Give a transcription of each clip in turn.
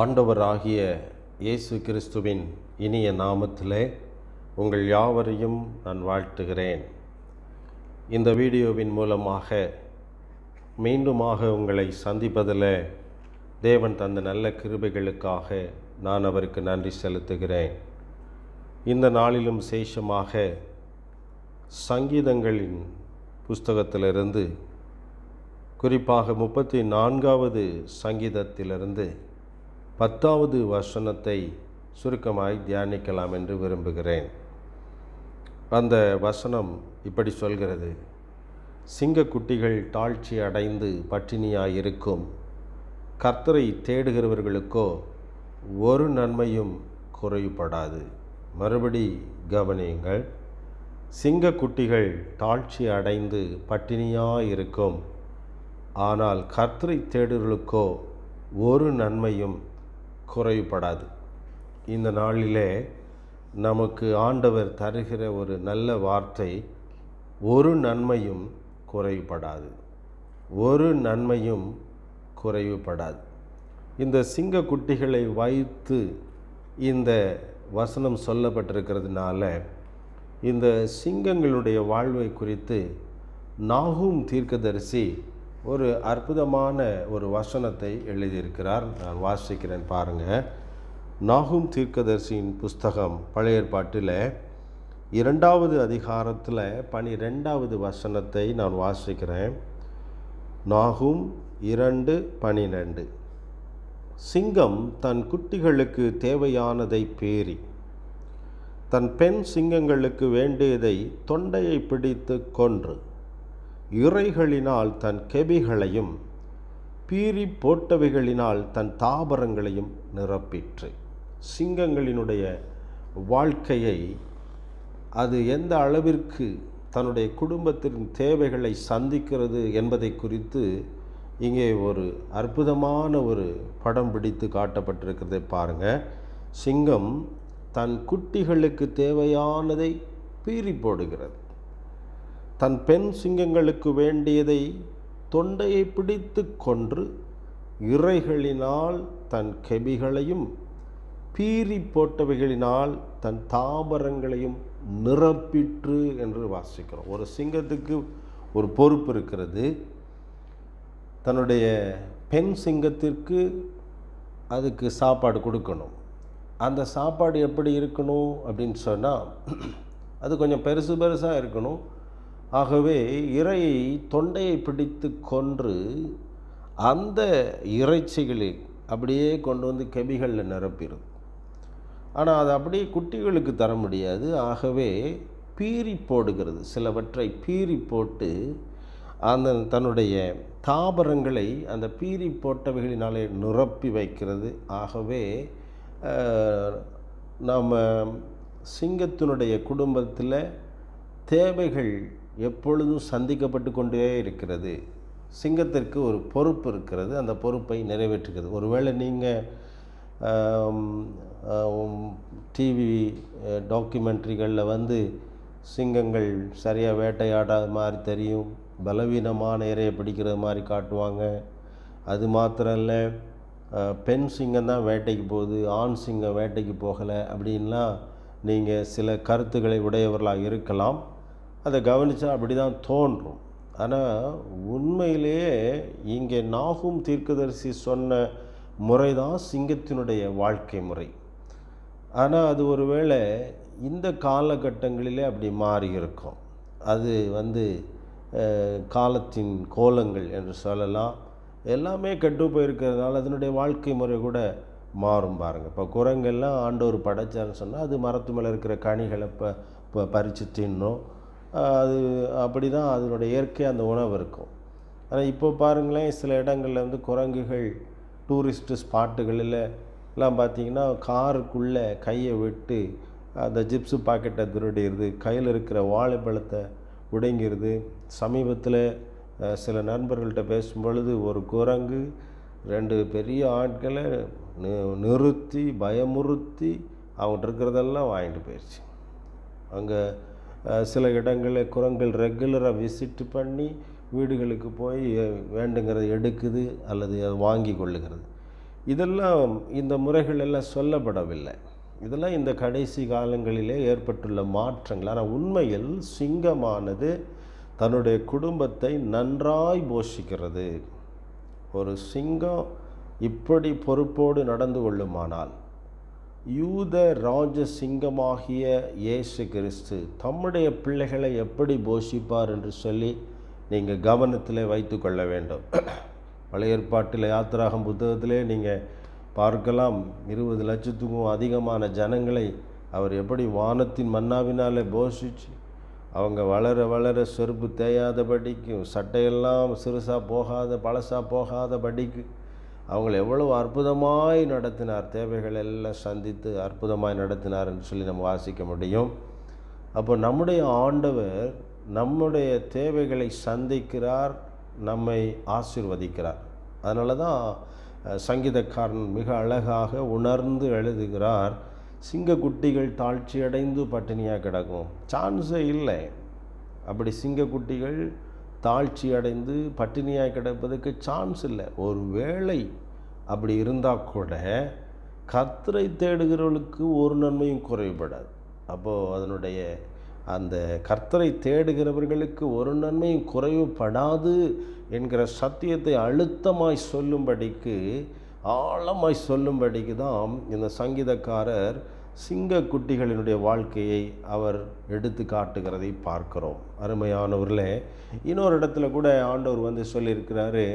ஆண்டவராகிய இயேசு கிறிஸ்துவின் இனிய நாமத்திலே உங்கள் யாவரையும் நான் வாழ்த்துகிறேன். இந்த வீடியோவின் மூலமாக மீண்டுமாக உங்களை சந்திப்பதில் தேவன் தந்த நல்ல கிருபைகளுக்காக நான் அவருக்கு நன்றி செலுத்துகிறேன். இந்த நாளிலும் விசேஷமாக சங்கீதங்களின் புஸ்தகத்திலிருந்து, குறிப்பாக 34வது சங்கீதத்திலிருந்து 10வது வசனத்தை சுருக்கமாய் தியானிக்கலாம் என்று விரும்புகிறேன். அந்த வசனம் இப்படி சொல்கிறது: சிங்கக்குட்டிகள் தாழ்ச்சி அடைந்து பட்டினியாயிருக்கும், கர்த்தரை தேடுகிறவர்களுக்கோ ஒரு நன்மையும் குறைவுபடாது. மறுபடி கவனியுங்கள். சிங்கக்குட்டிகள் தாழ்ச்சி அடைந்து பட்டினியாயிருக்கும், ஆனால் கர்த்தரை தேடுகிறவர்களுக்கோ ஒரு நன்மையும் குறைவுபடாது. இந்த நாளிலே நமக்கு ஆண்டவர் தருகிற ஒரு நல்ல வார்த்தை, ஒரு நன்மையும் குறைவுபடாது. ஒரு நன்மையும் குறைவுபடாது. இந்த சிங்கக்குட்டிகளை வைத்து இந்த வசனம் சொல்லப்பட்டிருக்கிறதுனால, இந்த சிங்கங்களுடைய வாழ்வை குறித்து நாகூம் தீர்க்கதரிசி ஒரு அற்புதமான ஒரு வசனத்தை எழுதியிருக்கிறார். நான் வாசிக்கிறேன் பாருங்கள். நாகூம் தீர்க்கதரிசியின் புஸ்தகம் பழைய ஏற்பாட்டில் 2வது அதிகாரத்தில் 12வது வசனத்தை நான் வாசிக்கிறேன். நாகூம் 2:12. சிங்கம் தன் குட்டிகளுக்கு தேவையானதை பேரி, தன் பெண் சிங்கங்களுக்கு வேண்டியதை தொண்டையை பிடித்து கொன்று, இறைகளினால் தன் கெபிகளையும் பீறி போட்டவைகளினால் தன் தாபரங்களையும் நிரப்பிற்று. சிங்கங்களினுடைய வாழ்க்கையை அது எந்த அளவிற்கு தன்னுடைய குடும்பத்தின் தேவைகளை சந்திக்கிறது என்பதை குறித்து இங்கே ஒரு அற்புதமான ஒரு படம் பிடித்து காட்டப்பட்டிருக்கிறதை பாருங்கள். சிங்கம் தன் குட்டிகளுக்கு தேவையானதை பீறி போடுகிறது, தன் பெண் சிங்கங்களுக்கு வேண்டியதை தொண்டையை பிடித்து கொன்று, இறைகளினால் தன் கெபிகளையும் பீறி போட்டவைகளினால் தன் தாபரங்களையும் நிரப்பிற்று என்று வாசிக்கிறோம். ஒரு சிங்கத்துக்கு ஒரு பொறுப்பு இருக்கிறது. தன்னுடைய பெண் சிங்கத்திற்கு அதுக்கு சாப்பாடு கொடுக்கணும். அந்த சாப்பாடு எப்படி இருக்கணும் அப்படின்னு சொன்னால், அது கொஞ்சம் பெருசாக இருக்கணும். ஆகவே இறையை தொண்டையை பிடித்து கொன்று அந்த இறைச்சிகளை அப்படியே கொண்டு வந்து கெபிகளில் நிரப்பிடுது. ஆனால் அது அப்படியே குட்டிகளுக்கு தர முடியாது. ஆகவே பீறி போடுகிறது. சிலவற்றை பீறி போட்டு அந்த தன்னுடைய தாபரங்களை அந்த பீரி போட்டவைகளினாலே நிரப்பி வைக்கிறது. ஆகவே நாம் சிங்கத்தினுடைய குடும்பத்தில் தேவைகள் எப்பொழுதும் சந்திக்கப்பட்டு கொண்டே இருக்கிறது. சிங்கத்திற்கு ஒரு பொறுப்பு இருக்கிறது. அந்த பொறுப்பை நிறைவேற்றுகிறது. ஒருவேளை நீங்கள் டிவி டாக்குமெண்ட்ரிகளில் வந்து சிங்கங்கள் சரியாக வேட்டையாடாத மாதிரி தெரியும், பலவீனமான இரையை பிடிக்கிறது மாதிரி காட்டுவாங்க. அது மாத்திரம் இல்லை, பெண் சிங்கம் தான் வேட்டைக்கு போகுது, ஆண் சிங்கம் வேட்டைக்கு போகலை அப்படின்லாம் நீங்கள் சில கருத்துக்களை உடையவர்களாக இருக்கலாம். அதை கவனித்தா அப்படி தான் தோன்றும். ஆனால் உண்மையிலேயே இங்கே நாகூம் தீர்க்கதரிசி சொன்ன முறை தான் சிங்கத்தினுடைய வாழ்க்கை முறை. ஆனால் அது ஒருவேளை இந்த காலகட்டங்களிலே அப்படி மாறி இருக்கும். அது காலத்தின் கோலங்கள் என்று சொல்லலாம். எல்லாமே கெட்டு போயிருக்கிறதுனால அதனுடைய வாழ்க்கை முறை கூட மாறும். பாருங்கள், இப்போ குரங்கெல்லாம் ஆண்டவர் படைச்சான்னு சொன்னால் அது மரத்து மேலே இருக்கிற கனிகளை பறித்து தின்னும். அது அப்படி தான் அதனுடைய இயற்கை அந்த உணவு இருக்கும். ஆனால் இப்போ பாருங்களேன், சில இடங்களில் குரங்குகள் டூரிஸ்ட்டு ஸ்பாட்டுகளில் எல்லாம் பார்த்திங்கன்னா காருக்குள்ளே கையை விட்டு அந்த ஜிப்ஸு பாக்கெட்டை திருடிடுது, கையில் இருக்கிற வாழைப்பழத்தை உடைங்கிறது. சமீபத்தில் சில நண்பர்கள்ட்ட பேசும்பொழுது ஒரு குரங்கு 2 பெரிய ஆட்களை நிறுத்தி பயமுறுத்தி அவங்கள்ட்ட இருக்கிறதெல்லாம் வாங்கிட்டு போயிடுச்சு. அங்கே சில இடங்களில் குரங்குகள் ரெகுலராக விசிட் பண்ணி வீடுகளுக்கு போய் வேண்டுங்கிறத எடுக்குது அல்லது அதை வாங்கி கொள்ளுகிறது. இதெல்லாம் இந்த முறைகள் எல்லாம் சொல்லப்படவில்லை. இதெல்லாம் இந்த கடைசி காலங்களிலே ஏற்பட்டுள்ள மாற்றங்கள். ஆனால் உண்மையில் சிங்கமானது தன்னுடைய குடும்பத்தை நன்றாய் போஷிக்கிறது. ஒரு சிங்கம் இப்படி பொறுப்போடு நடந்து கொள்ளுமானால், யூத ராஜ சிங்கமாகிய இயேசு கிறிஸ்து தம்முடைய பிள்ளைகளை எப்படி போஷிப்பார் என்று சொல்லி நீங்கள் கவனத்தில் வைத்து கொள்ள வேண்டும். பழைய ஏற்பாட்டில் யாத்திராகம் புத்தகத்திலே நீங்கள் பார்க்கலாம், 20 லட்சத்துக்கும் அதிகமான ஜனங்களை அவர் எப்படி வானத்தின் மன்னாவினாலே போஷிச்சு, அவங்க வளர வளர செருப்பு தேயாதபடிக்கும், சட்டையெல்லாம் சிறுசாக போகாத பழசாக போகாதபடிக்கு அவங்களை எவ்வளவு அற்புதமாய் நடத்தினார், தேவைகள் எல்லாம் சந்தித்து அற்புதமாய் நடத்தினார் என்று சொல்லி நம்ம வாசிக்க முடியும். அப்போ நம்முடைய ஆண்டவர் நம்முடைய தேவைகளை சந்திக்கிறார், நம்மை ஆசீர்வதிக்கிறார். அதனால தான் சங்கீதக்காரன் மிக அழகாக உணர்ந்து எழுதுகிறார், சிங்கக்குட்டிகள் தாழ்ச்சியடைந்து பட்டினியாக கிடக்கும். சான்ஸே இல்லை. அப்படி சிங்கக்குட்டிகள் தாழ்ச்சி அடைந்து பட்டினியாக கிடப்பதுக்கு சான்ஸ் இல்லை. ஒரு வேளை அப்படி இருந்தால் கூட கர்த்தரை தேடுகிறவர்களுக்கு ஒரு நன்மையும் குறைபடாது. அப்போது அதனுடைய அந்த கர்த்தரை தேடுகிறவர்களுக்கு ஒரு நன்மையும் குறைவுபடாது என்கிற சத்தியத்தை அழுத்தமாய் சொல்லும்படிக்கு, ஆழமாய் சொல்லும்படிக்கு தான் இந்த சங்கீதக்காரர் சிங்கக்குட்டிகளினுடைய வாழ்க்கையை அவர் எடுத்து காட்டுகிறதை பார்க்கிறோம். அருமையானவர்களே, இன்னொரு இடத்துல கூட ஆண்டவர் சொல்லியிருக்கிறாரு,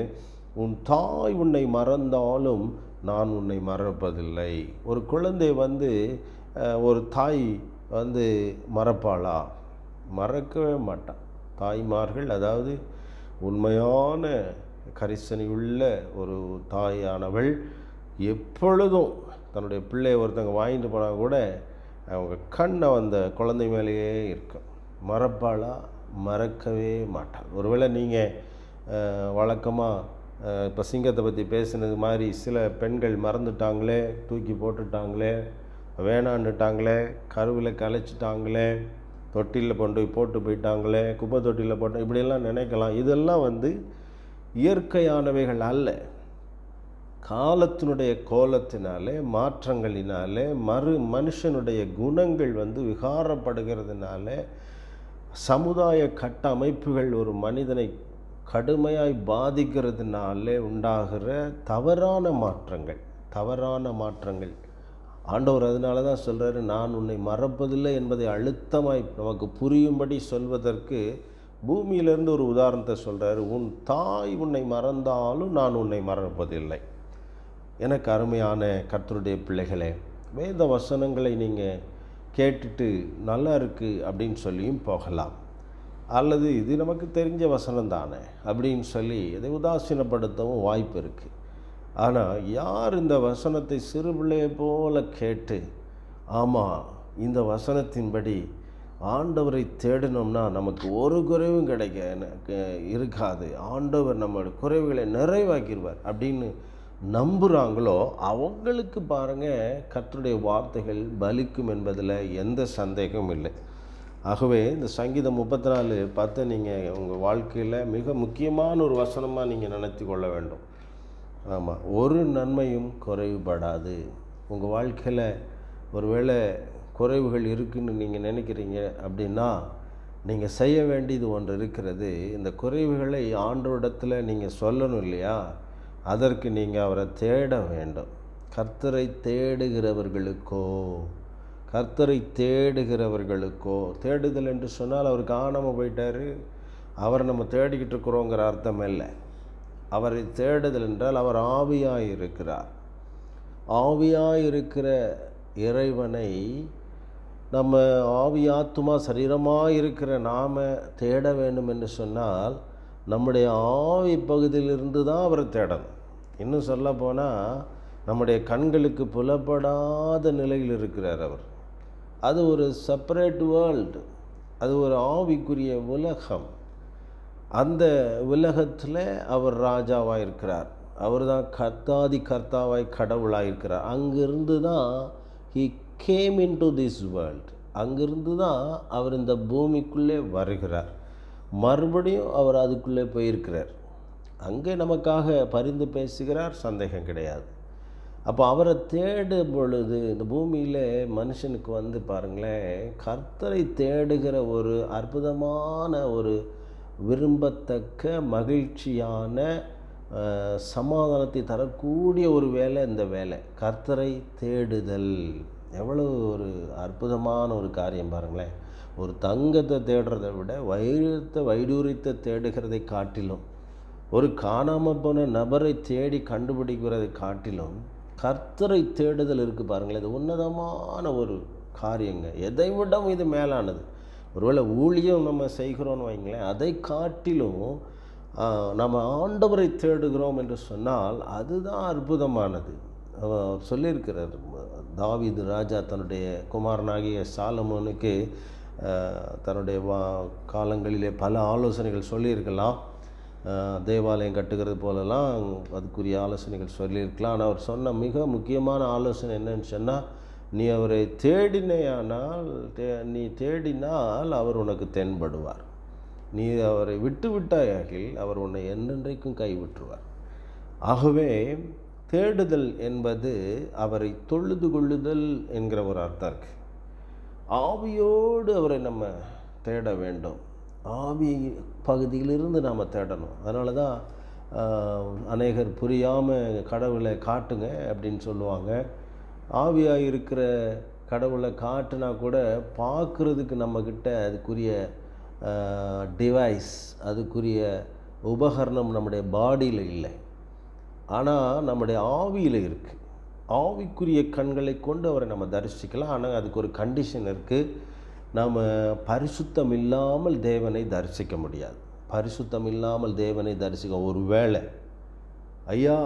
உன் தாய் உன்னை மறந்தாலும் நான் உன்னை மறப்பதில்லை. ஒரு குழந்தை ஒரு தாய் மறப்பாளா? மறக்கவே மாட்டான். தாய்மார்கள், அதாவது உண்மையான கரிசனை உள்ள ஒரு தாயானவள் எப்பொழுதும் தன்னுடைய பிள்ளையை ஒருத்தங்க வாங்கிட்டு போனால் கூட அவங்க கண்ணை அந்த குழந்தை மேலேயே இருக்கும். மறப்பாளா? மறக்கவே மாட்டாள். ஒருவேளை நீங்கள் வழக்கமாக இப்போ சிங்கத்தை பற்றி பேசுனது மாதிரி சில பெண்கள் மறந்துட்டாங்களே, தூக்கி போட்டுட்டாங்களே, வேணான்னுட்டாங்களே, கருவில் கலைச்சிட்டாங்களே, தொட்டிலில் கொண்டு போய் போட்டு போயிட்டாங்களே, குப்பை தொட்டியில் போட்டோம், இப்படியெல்லாம் நினைக்கலாம். இதெல்லாம் இயற்கையானவைகள் அல்ல. காலத்தினுடைய கோலத்தினாலே, மாற்றங்களினாலே, மனுஷனுடைய குணங்கள் விகாரப்படுகிறதுனால, சமுதாய கட்டமைப்புகள் ஒரு மனிதனை கடுமையாய் பாதிக்கிறதுனாலே உண்டாகிற தவறான மாற்றங்கள். ஆண்டவர் அதனால தான் சொல்கிறாரு, நான் உன்னை மறப்பதில்லை என்பதை அழுத்தமாய் நமக்கு புரியும்படி சொல்வதற்கு பூமியிலிருந்து ஒரு உதாரணத்தை சொல்கிறாரு. உன் தாய் உன்னை மறந்தாலும் நான் உன்னை மறப்பதில்லை. எனக்கு அருமையான கர்த்தருடைய பிள்ளைகளே, வேத வசனங்களை நீங்கள் கேட்டுட்டு நல்லா இருக்குது அப்படின்னு சொல்லியும் போகலாம், அல்லது இது நமக்கு தெரிஞ்ச வசனம் தானே அப்படின்னு சொல்லி இதை உதாசீனப்படுத்தவும் வாய்ப்பு இருக்குது. ஆனால் யார் இந்த வசனத்தை சிறு பிள்ளையை போல கேட்டு, ஆமாம் இந்த வசனத்தின்படி ஆண்டவரை தேடினோம்னா நமக்கு ஒரு குறைவும் இருக்காது, ஆண்டவர் நம்மளுடைய குறைவுகளை நிறைவாக்கிடுவார் அப்படின்னு நம்புகிறாங்களோ அவங்களுக்கு பாருங்கள் கர்த்தருடைய வார்த்தைகள் பலிக்கும் என்பதில் எந்த சந்தேகமும் இல்லை. ஆகவே இந்த சங்கீதம் 34:10 நீங்கள் உங்கள் வாழ்க்கையில் மிக முக்கியமான ஒரு வசனமாக நீங்கள் நினைத்து கொள்ள வேண்டும். ஆமாம், ஒரு நன்மையும் குறைவுபடாது. உங்கள் வாழ்க்கையில் ஒருவேளை குறைவுகள் இருக்குதுன்னு நீங்கள் நினைக்கிறீங்க அப்படின்னா, நீங்கள் செய்ய வேண்டியது ஒன்று இருக்கிறது. இந்த குறைவுகளை ஆண்டவரிடத்தில் நீங்கள் சொல்லணும் இல்லையா? அதற்கு நீங்கள் அவரை தேட வேண்டும். கர்த்தரை தேடுகிறவர்களுக்கோ, தேடுதல் என்று சொன்னால் அவர் காணாமல் போயிட்டார், அவரை நம்ம தேடிக்கிட்டு இருக்கிறோங்கிற அர்த்தம் இல்லை. அவரை தேடுதல் என்றால் அவர் ஆவியாயிருக்கிறார். ஆவியாயிருக்கிற இறைவனை நம்ம ஆவியாத்துமா சரீரமாக இருக்கிற நாம் தேட வேண்டும் என்று சொன்னால் நம்முடைய ஆவி பகுதியிலிருந்து தான் அவரை தேடணும். இன்னும் சொல்ல போனால் நம்முடைய கண்களுக்கு புலப்படாத நிலையில் இருக்கிறார் அவர். அது ஒரு செப்பரேட் வேர்ல்டு, அது ஒரு ஆவிக்குரிய உலகம். அந்த உலகத்தில் அவர் ராஜாவாக இருக்கிறார். அவர் தான் கர்த்தாவாய் கடவுளாக இருக்கிறார். அங்கிருந்து தான் he came in to this world. அங்கிருந்து தான் அவர் இந்த பூமிக்குள்ளே வருகிறார். மறுபடியும் அவர் அதுக்குள்ளே போயிருக்கிறார். அங்கே நமக்காக பரிந்து பேசுகிறார், சந்தேகம் கிடையாது. அப்போ அவரை தேடும் பொழுது இந்த பூமியில் மனுஷனுக்கு வந்து பாருங்களேன், கர்த்தரை தேடுகிற ஒரு அற்புதமான ஒரு விரும்பத்தக்க மகிழ்ச்சியான சமாதானத்தை தரக்கூடிய ஒரு வேலை இந்த வேலை, கர்த்தரை தேடுதல். எவ்வளோ ஒரு அற்புதமான ஒரு காரியம் பாருங்களேன். ஒரு தங்கத்தை தேடுறதை விட வைடூரியத்தை தேடுகிறதை காட்டிலும், ஒரு காணாமல் போன நபரை தேடி கண்டுபிடிக்கிறதை காட்டிலும் கர்த்தரை தேடுதல் இருக்குது பாருங்களேன். இது உன்னதமான ஒரு காரியங்க. எதை விட இது மேலானது. ஒருவேளை ஊழியம் நம்ம செய்கிறோன்னு வைங்களேன், அதை காட்டிலும் நம்ம ஆண்டவரை தேடுகிறோம் என்று சொன்னால் அதுதான் அற்புதமானது. அவர் சொல்லியிருக்கிறார், தாவீது ராஜா தன்னுடைய குமாரனாகிய சாலமோனுக்கு தன்னுடைய காலங்களிலே பல ஆலோசனைகள் சொல்லியிருக்கலாம். தேவாலயம் கட்டுகிறது போலலாம் அதுக்குரிய ஆலோசனைகள் சொல்லியிருக்கலாம். ஆனால் அவர் சொன்ன மிக முக்கியமான ஆலோசனை என்னன்னு சொன்னால், நீ அவரை நீ தேடினால் அவர் உனக்கு தென்படுவார். நீ அவரை விட்டு விட்டாயாகில் அவர் உன்னை என்றென்றைக்கும் கைவிட்டுருவார். ஆகவே தேடுதல் என்பது அவரை தொழுது கொள்ளுதல் என்கிற ஒரு அர்த்தம் இருக்குது. ஆவியோடு அவரை நம்ம தேட வேண்டும். ஆவி பகுதியிலிருந்து நாம் தேடணும். அதனால தான் அநேகர் புரியாமல் கடவுளை காட்டுங்க அப்படின்னு சொல்லுவாங்க. ஆவியாக இருக்கிற கடவுளை காட்டுனா கூட பார்க்குறதுக்கு நம்மக்கிட்ட அதுக்குரிய டிவைஸ், அதுக்குரிய உபகரணம் நம்முடைய பாடியில் இல்லை. ஆனால் நம்முடைய ஆவியில் இருக்குது. ஆவிக்குரிய கண்களை கொண்டு அவரை நம்ம தரிசிக்கலாம். ஆனால் அதுக்கு ஒரு கண்டிஷன் இருக்குது. நாம் பரிசுத்தம் இல்லாமல் தேவனை தரிசிக்க முடியாது. பரிசுத்தம் இல்லாமல் தேவனை தரிசிக்க, ஒரு வேளை ஐயா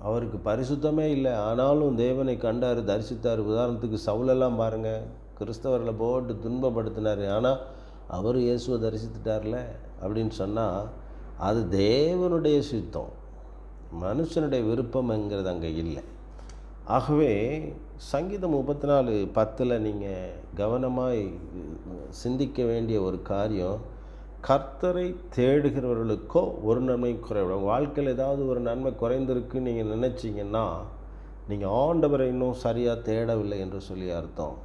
அவருக்கு பரிசுத்தமே இல்லை ஆனாலும் தேவனை கண்டார், தரிசித்தார். உதாரணத்துக்கு சவுலெல்லாம் பாருங்கள், கிறிஸ்தவர்களை போட்டு துன்பப்படுத்தினார், ஆனால் அவர் இயேசுவை தரிசித்துட்டார்ல அப்படின்னு சொன்னால் அது தேவனுடைய சித்தம், மனுஷனுடைய விருப்பம்ங்கிறது அங்கே இல்லை. ஆகவே சங்கீதம் 34:10 நீங்கள் கவனமாய் சிந்திக்க வேண்டிய ஒரு காரியம், கர்த்தரை தேடுகிறவர்களுக்கோ ஒரு நன்மை குறைவிடும். வாழ்க்கையில் ஏதாவது ஒரு நன்மை குறைந்திருக்கு நீங்கள் நினச்சிங்கன்னா நீங்கள் ஆண்டவரை இன்னும் சரியாக தேடவில்லை என்று சொல்லி அர்த்தம்.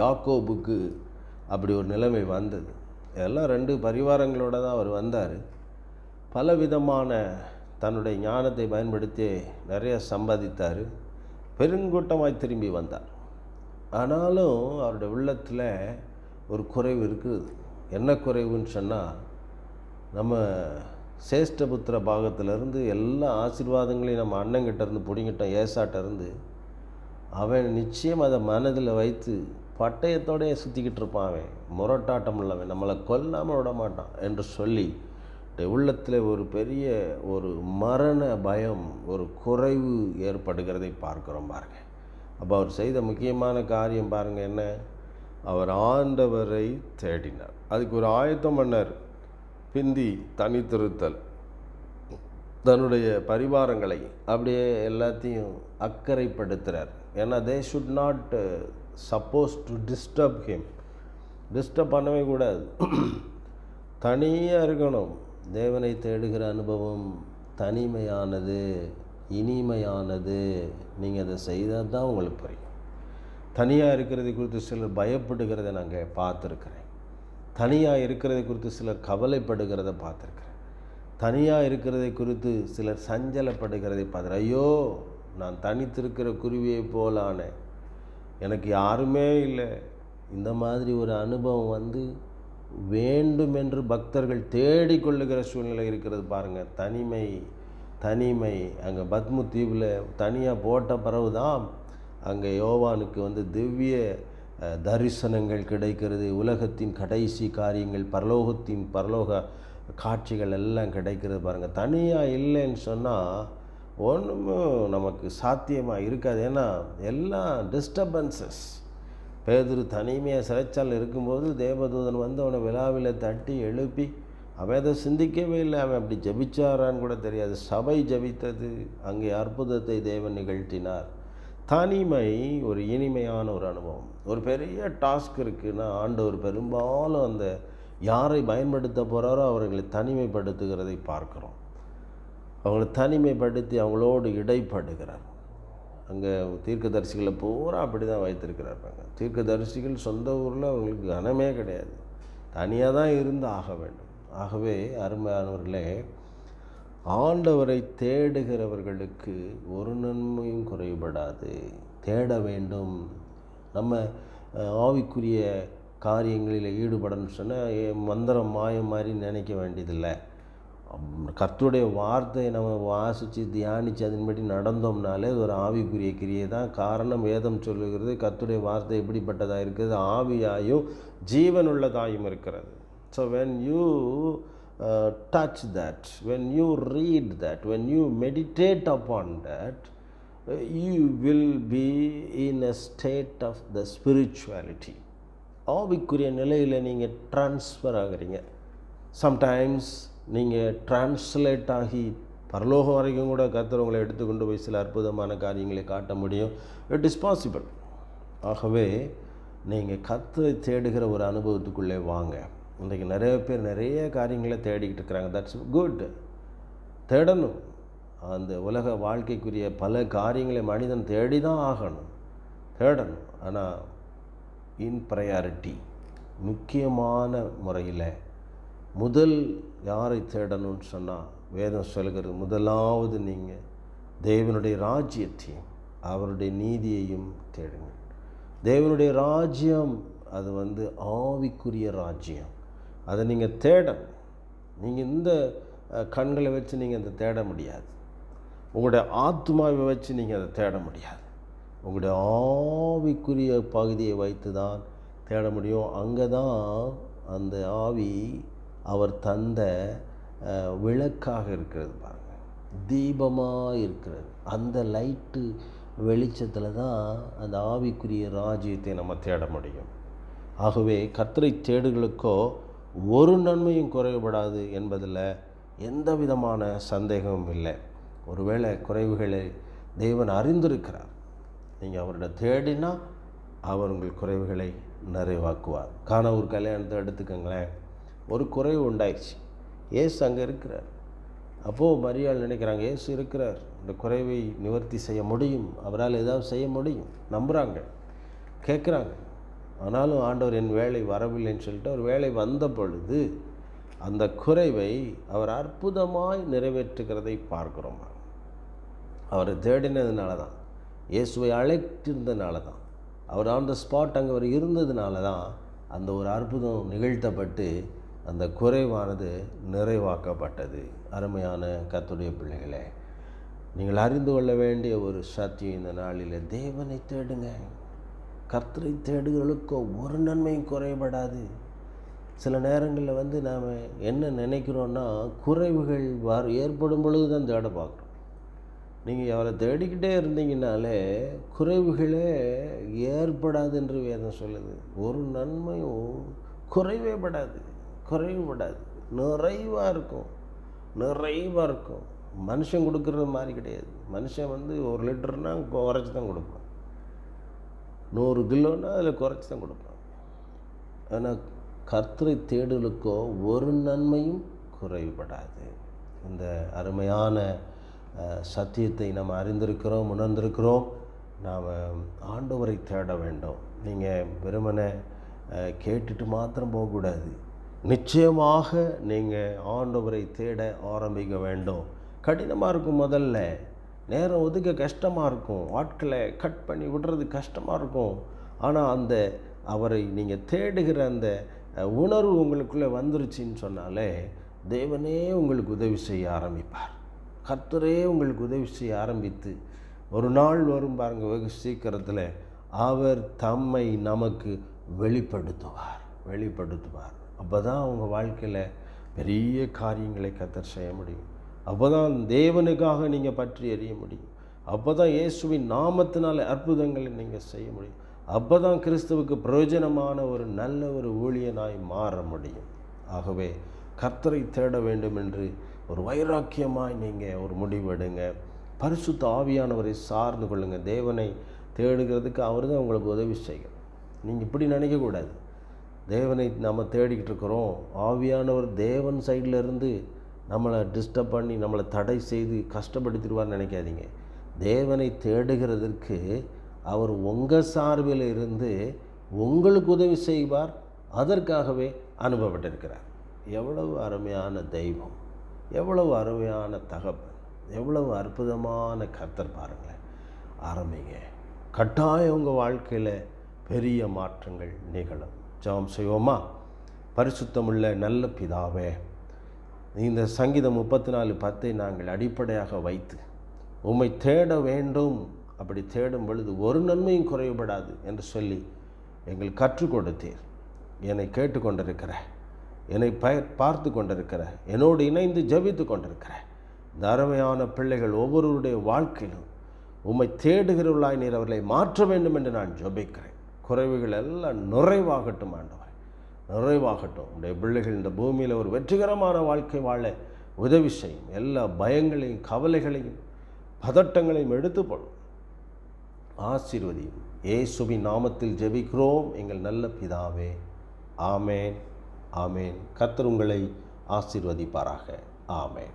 யாக்கோபுக்கு அப்படி ஒரு நிலைமை வந்தது. எல்லாம் 2 பரிவாரங்களோடு தான் அவர் வந்தார். பலவிதமான தன்னுடைய ஞானத்தை பயன்படுத்தி நிறைய சம்பாதித்தார். பெருங்கூட்டமாய் திரும்பி வந்தார். ஆனாலும் அவருடைய உள்ளத்தில் ஒரு குறைவு இருக்குது. என்ன குறைவுன்னு சொன்னால், நம்ம சேஷ்டபுத்திர பாகத்திலேருந்து எல்லா ஆசீர்வாதங்களையும் நம்ம அண்ணங்கிட்டேருந்து பிடிங்கிட்டோம், ஏசாட்டிருந்து. அவன் நிச்சயம் அதை மனதில் வைத்து பட்டயத்தோடையே சுற்றிக்கிட்டு இருப்பான். அவன் முரட்டாட்டம் உள்ளவன், நம்மளை கொல்லாமல் விட மாட்டான் என்று சொல்லி உள்ளத்தில் ஒரு பெரிய ஒரு மரண பயம், ஒரு குறைவு ஏற்படுகிறதை பார்க்குறோம் பாருங்க. அப்போ அவர் செய்த முக்கியமான காரியம் பாருங்கள் என்ன, அவர் ஆண்டவரை தேடினார். அதுக்கு ஒரு ஆயத்தம் பண்ணார். பிந்தி தனித்திருத்தல், தன்னுடைய பரிவாரங்களை அப்படியே எல்லாத்தையும் அக்கறைப்படுத்துகிறார். ஏன்னா they should not suppose to disturb him. Disturb பண்ணவே கூடாது, தனியாக இருக்கணும். தேவனை தேடுகிற அனுபவம் தனிமையானது, இனிமையானது. நீங்கள் அதை செய்தால் தான் உங்களுக்கு புரியும். தனியாக இருக்கிறதை குறித்து சிலர் பயப்படுகிறத நாங்கள் பார்த்துருக்குறேன். தனியாக இருக்கிறதை குறித்து சிலர் கவலைப்படுகிறத பார்த்துருக்குறேன். தனியாக இருக்கிறதை குறித்து சிலர் சஞ்சலப்படுகிறதை பார்த்துருக்கேன். ஐயோ நான் தனித்திருக்கிற குருவியை போலான, எனக்கு யாருமே இல்லை. இந்த மாதிரி ஒரு அனுபவம் வந்து வேண்டுமென்று பக்தர்கள் தேடிக்கொள்ளுகிற சூழ்நிலை இருக்கிறது பாருங்கள். தனிமை அங்கே பத்மு தீவில் தனியாக போட்ட பிறகு தான் அங்கே யோவானுக்கு வந்து திவ்ய தரிசனங்கள் கிடைக்கிறது. உலகத்தின் கடைசி காரியங்கள், பரலோக காட்சிகள் எல்லாம் கிடைக்கிறது பாருங்கள். தனியாக இல்லைன்னு சொன்னால் ஒன்றுமே நமக்கு சாத்தியமாக இருக்காது. ஏன்னா எல்லாம் டிஸ்டர்பன்சஸ். பேதுரு தனிமையாக சிறைச்சால் இருக்கும்போது தேவதூதன் வந்து அவனை விழாவில் தட்டி எழுப்பி, அவன் அதை சிந்திக்கவே இல்லை. அவன் அப்படி ஜபிச்சாரான்னு கூட தெரியாது. சபை ஜபித்தது, அங்கே அற்புதத்தை தேவன் நிகழ்த்தினார். தனிமை ஒரு இனிமையான ஒரு அனுபவம். ஒரு பெரிய டாஸ்க் இருக்குன்னா ஆண்டவர் பெரும்பாலும் அந்த யாரை பயன்படுத்த போகிறாரோ அவர்களை தனிமைப்படுத்துகிறதை பார்க்குறோம். அவங்களை தனிமைப்படுத்தி அவங்களோடு இடைப்படுகிறார். அங்கே தீர்க்கதரிசிகளை பூரா அப்படி தான் வைத்திருக்கிறாங்க. தீர்க்கதரிசிகள் சொந்த ஊரில் அவங்களுக்கு கனமே கிடையாது, தனியாக தான் இருந்து ஆக வேண்டும். ஆகவே அருமையானவர்களே, ஆண்டவரை தேடுகிறவர்களுக்கு ஒரு நன்மையும் குறைபடாது. தேட வேண்டும். நம்ம ஆவிக்குரிய காரியங்களில் ஈடுபடணும்னு சொன்னால் மந்திரம் மாயம் மாதிரி நினைக்க வேண்டியதில்லை. கர்த்தருடைய வார்த்தையை நம்ம வாசித்து தியானித்து அதன்படி நடந்தோம்னாலே அது ஒரு ஆவிக்குரிய கிரியை தான். காரணம், வேதம் சொல்லுகிறது கர்த்தருடைய வார்த்தை எப்படிப்பட்டதாக இருக்கிறது, ஆவியாயும் ஜீவனுள்ளதாயும் இருக்கிறது. So when you touch that, when you read that, when you meditate upon that, you will be in a state of the spirituality. ஆவிக்குரிய நிலையில் நீங்கள் ட்ரான்ஸ்ஃபர் ஆகிறீங்க. சம்டைம்ஸ் நீங்கள் ட்ரான்ஸ்லேட் ஆகி பரலோகம் வரைக்கும் கூட கர்த்தர் உங்களை எடுத்துக்கொண்டு போய் சில அற்புதமான காரியங்களை காட்ட முடியும். It is possible. ஆகவே நீங்கள் கர்த்தரை தேடுகிற ஒரு அனுபவத்துக்குள்ளே வாங்க. இன்றைக்கு நிறைய பேர் நிறைய காரியங்களை தேடிக்கிட்டு இருக்கிறாங்க. That's good. தேடணும். அந்த உலக வாழ்க்கைக்குரிய பல காரியங்களை மனிதன் தேடி தான் ஆகணும், தேடணும். ஆனால் இன் ப்ரையாரிட்டி, முக்கியமான முறையில் முதல் யாரை தேடணும்னு சொன்னால் வேதம் சொல்கிறது, முதலாவது நீங்கள் தேவனுடைய ராஜ்யத்தையும் அவருடைய நீதியையும் தேடுங்கள். தேவனுடைய ராஜ்யம் அது ஆவிக்குரிய ராஜ்யம். அதை நீங்கள் தேடணும். நீங்கள் இந்த கண்களை வச்சு நீங்கள் அதை தேட முடியாது. உங்களுடைய ஆத்மாவை வச்சு நீங்கள் அதை தேட முடியாது. உங்களுடைய ஆவிக்குரிய பகுதியை வைத்து தான் தேட முடியும். அங்கே தான் அந்த ஆவி அவர் தந்த விளக்காக இருக்கிறது பாருங்கள், தீபமாக இருக்கிறது. அந்த லைட்டு வெளிச்சத்தில் தான் அந்த ஆவிக்குரிய ராஜ்யத்தை நம்ம தேட முடியும். ஆகவே கர்த்தரை தேடுகளுக்கோ ஒரு நன்மையும் குறைபடாது என்பதில் எந்த விதமான சந்தேகமும் இல்லை. ஒருவேளை குறைவுகளை தேவன் அறிந்திருக்கிறார். நீங்கள் அவர்கிட்ட தேடினா அவர் உங்கள் குறைவுகளை நிறைவாக்குவார். கானாவூர் கல்யாணத்தை எடுத்துக்கங்களேன். ஒரு குறைவு உண்டாயிடுச்சு. ஏசு அங்கே இருக்கிறார். அப்போது மரியாள் நினைக்கிறாங்க, ஏசு இருக்கிறார், இந்த குறைவை நிவர்த்தி செய்ய முடியும், அவரால் ஏதாவது செய்ய முடியும், நம்புகிறாங்க, கேட்குறாங்க. ஆனாலும் ஆண்டவர் என் வேலை வரவில்லைன்னு சொல்லிட்டு அவர் வேலை வந்த பொழுது அந்த குறைவை அவர் அற்புதமாய் நிறைவேற்றுகிறதை பார்க்குறோம். அவரை தேடினதுனால தான், இயேசுவை அழைத்திருந்ததுனால தான், அவர் ஆன் த ஸ்பாட் அங்கே அவர் இருந்ததுனால தான் அந்த ஒரு அற்புதம் நிகழ்த்தப்பட்டு அந்த குறைவானது நிறைவாக்கப்பட்டது. அருமையான கர்த்தருடைய பிள்ளைகளே, நீங்கள் அறிந்து கொள்ள வேண்டிய ஒரு சத்தியம் இந்த நாளில், தேவனை தேடுங்க. கர்த்தரை தேடுகளுக்கோ ஒரு நன்மையும் குறைபடாது. சில நேரங்களில் நாம் என்ன நினைக்கிறோன்னா, குறைவுகள் ஏற்படும் பொழுது தான் தேட பார்க்குறோம். நீங்கள் அவரை தேடிக்கிட்டே இருந்தீங்கன்னாலே குறைவுகளே ஏற்படாது என்று வேதம் சொல்லுது. ஒரு நன்மையும் குறைவே படாது, குறைவுபடாது, நிறைவாக இருக்கும், நிறைவாக இருக்கும். மனுஷன் கொடுக்குறது மாதிரி கிடையாது. மனுஷன் 1 லிட்டர்னால் குறைச்சி தான் கொடுப்பான், 100 கிலோன்னா அதில் குறைச்சி தான் கொடுப்பான். ஆனால் கர்த்தரை தேடலுக்கோ ஒரு நன்மையும் குறைபடாது. இந்த அருமையான சத்தியத்தை நாம் அறிந்திருக்கிறோம், உணர்ந்திருக்கிறோம். நாம் ஆண்டவரை தேட வேண்டும். நீங்கள் வெறுமனே கேட்டுட்டு மாத்திரம் போகக்கூடாது. நிச்சயமாக நீங்கள் ஆண்டவரை தேட ஆரம்பிக்க வேண்டும். கடினமாக இருக்கும், முதல்ல நேரம் ஒதுக்க கஷ்டமாக இருக்கும், ஆட்களை கட் பண்ணி விடுறது கஷ்டமாக இருக்கும். ஆனால் அந்த அவரை நீங்கள் தேடுகிற அந்த உணர்வு உங்களுக்குள்ளே வந்துருச்சின்னு சொன்னாலே தேவனே உங்களுக்கு உதவி செய்ய ஆரம்பிப்பார். கர்த்தரே உங்களுக்கு உதவி செய்ய ஆரம்பித்து ஒரு நாள் வரும் பாருங்கள், வெகு சீக்கிரத்தில் அவர் தம்மை நமக்கு வெளிப்படுத்துவார். அப்போ தான் உங்கள் வாழ்க்கையில் பெரிய காரியங்களை கர்த்தர் செய்ய முடியும். அப்போ தான் தேவனுக்காக நீங்கள் பற்றி எறிய முடியும். அப்போ தான் இயேசுவின் நாமத்தினால் அற்புதங்களை நீங்கள் செய்ய முடியும். அப்போ தான் கிறிஸ்துவுக்கு பிரயோஜனமான ஒரு நல்ல ஒரு ஊழியனாய் மாற முடியும். ஆகவே கர்த்தரை தேட வேண்டும் என்று ஒரு வைராக்கியமாய் நீங்கள் ஒரு முடிவெடுங்க. பரிசுத்த ஆவியானவரை சார்ந்து கொள்ளுங்கள். தேவனை தேடுகிறதுக்கு அவர் தான் உங்களுக்கு உதவி செய்யணும். நீங்கள் இப்படி நினைக்கக்கூடாது, தேவனை நம்ம தேடிக்கிட்டு இருக்கிறோம், ஆவியானவர் தேவன் சைடில் இருந்து நம்மளை டிஸ்டர்ப் பண்ணி நம்மளை தடை செய்து கஷ்டப்படுத்திடுவார்னு நினைக்காதீங்க. தேவனை தேடுகிறதற்கு அவர் உங்கள் சார்பில் இருந்து உங்களுக்கு உதவி செய்வார். அதற்காகவே அனுப்பப்பட்டிருக்கிறார். எவ்வளவு அருமையான தெய்வம், எவ்வளவு அருமையான தகப்பன், எவ்வளவு அற்புதமான கர்த்தர் பாருங்களேன். ஆரம்பிங்க. கட்டாயம் உங்கள் வாழ்க்கையில் பெரிய மாற்றங்கள் நிகழும். ஜெபம் செய்வோமா? பரிசுத்தமுள்ள நல்ல பிதாவே, இந்த சங்கீதம் 34:10 நாங்கள் அடிப்படையாக வைத்து உம்மை தேட வேண்டும். அப்படி தேடும் பொழுது ஒரு நன்மையும் குறைபடாது என்று சொல்லி எங்கள் கற்றுக் கொடுத்தீர். என்னை கேட்டுக்கொண்டிருக்கிற, என்னை பார்த்து கொண்டிருக்கிற, என்னோடு இணைந்து ஜெபித்து கொண்டிருக்கிற இந்த அருமையான பிள்ளைகள் ஒவ்வொருவருடைய வாழ்க்கையிலும் உம்மை தேடுகிறவர்களாய் நீர் அவர்களை மாற்ற வேண்டும் என்று நான் ஜெபிக்கிறேன். குறைவுகள் எல்லாம் நிறைவாகட்டும் ஆண்டவரே, நிறைவாகட்டும். உடைய பிள்ளைகள் இந்த பூமியில் ஒரு வெற்றிகரமான வாழ்க்கை வாழ உதவி செய்யும். எல்லா பயங்களையும் கவலைகளையும் பதட்டங்களையும் எடுத்து போடும். ஆசீர்வதியும். இயேசுவின் நாமத்தில் ஜெபிக்கிறோம் எங்கள் நல்ல பிதாவே. ஆமேன், ஆமேன். கர்த்தர் உங்களை ஆசீர்வதிப்பாராக. ஆமேன்.